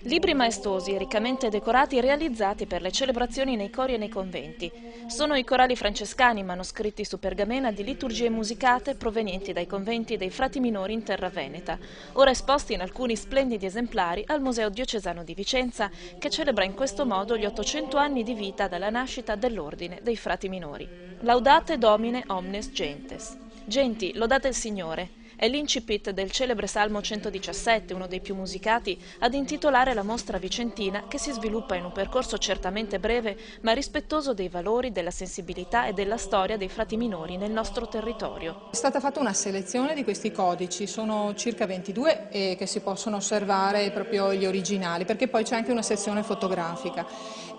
Libri maestosi, riccamente decorati e realizzati per le celebrazioni nei cori e nei conventi. Sono i corali francescani manoscritti su pergamena di liturgie musicate provenienti dai conventi dei frati minori in terra veneta, ora esposti in alcuni splendidi esemplari al Museo Diocesano di Vicenza, che celebra in questo modo gli 800 anni di vita dalla nascita dell'Ordine dei frati minori. Laudate Domine omnes gentes. Genti, lodate il Signore. È l'incipit del celebre Salmo 117, uno dei più musicati, ad intitolare la mostra vicentina, che si sviluppa in un percorso certamente breve ma rispettoso dei valori, della sensibilità e della storia dei frati minori nel nostro territorio. È stata fatta una selezione di questi codici, sono circa 22 e che si possono osservare proprio gli originali, perché poi c'è anche una sezione fotografica.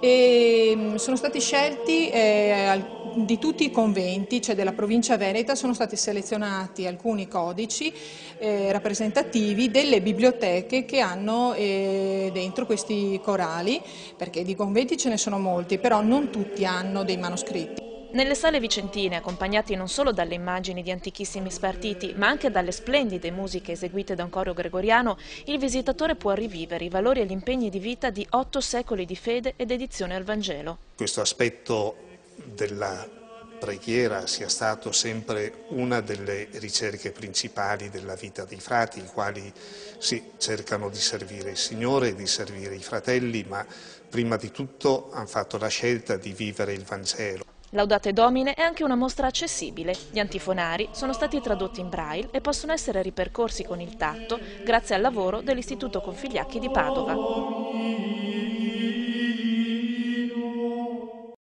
E sono stati scelti di tutti i conventi, cioè della provincia veneta, sono stati selezionati alcuni codici rappresentativi delle biblioteche che hanno dentro questi corali, perché di conventi ce ne sono molti, però non tutti hanno dei manoscritti. Nelle sale vicentine, accompagnati non solo dalle immagini di antichissimi spartiti, ma anche dalle splendide musiche eseguite da un coro gregoriano, il visitatore può rivivere i valori e gli impegni di vita di 8 secoli di fede e dedizione al Vangelo. Questo aspetto della preghiera sia stato sempre una delle ricerche principali della vita dei frati, i quali cercano di servire il Signore e di servire i fratelli, ma prima di tutto hanno fatto la scelta di vivere il Vangelo. Laudate Domine è anche una mostra accessibile. Gli antifonari sono stati tradotti in braille e possono essere ripercorsi con il tatto grazie al lavoro dell'Istituto Configliacchi di Padova.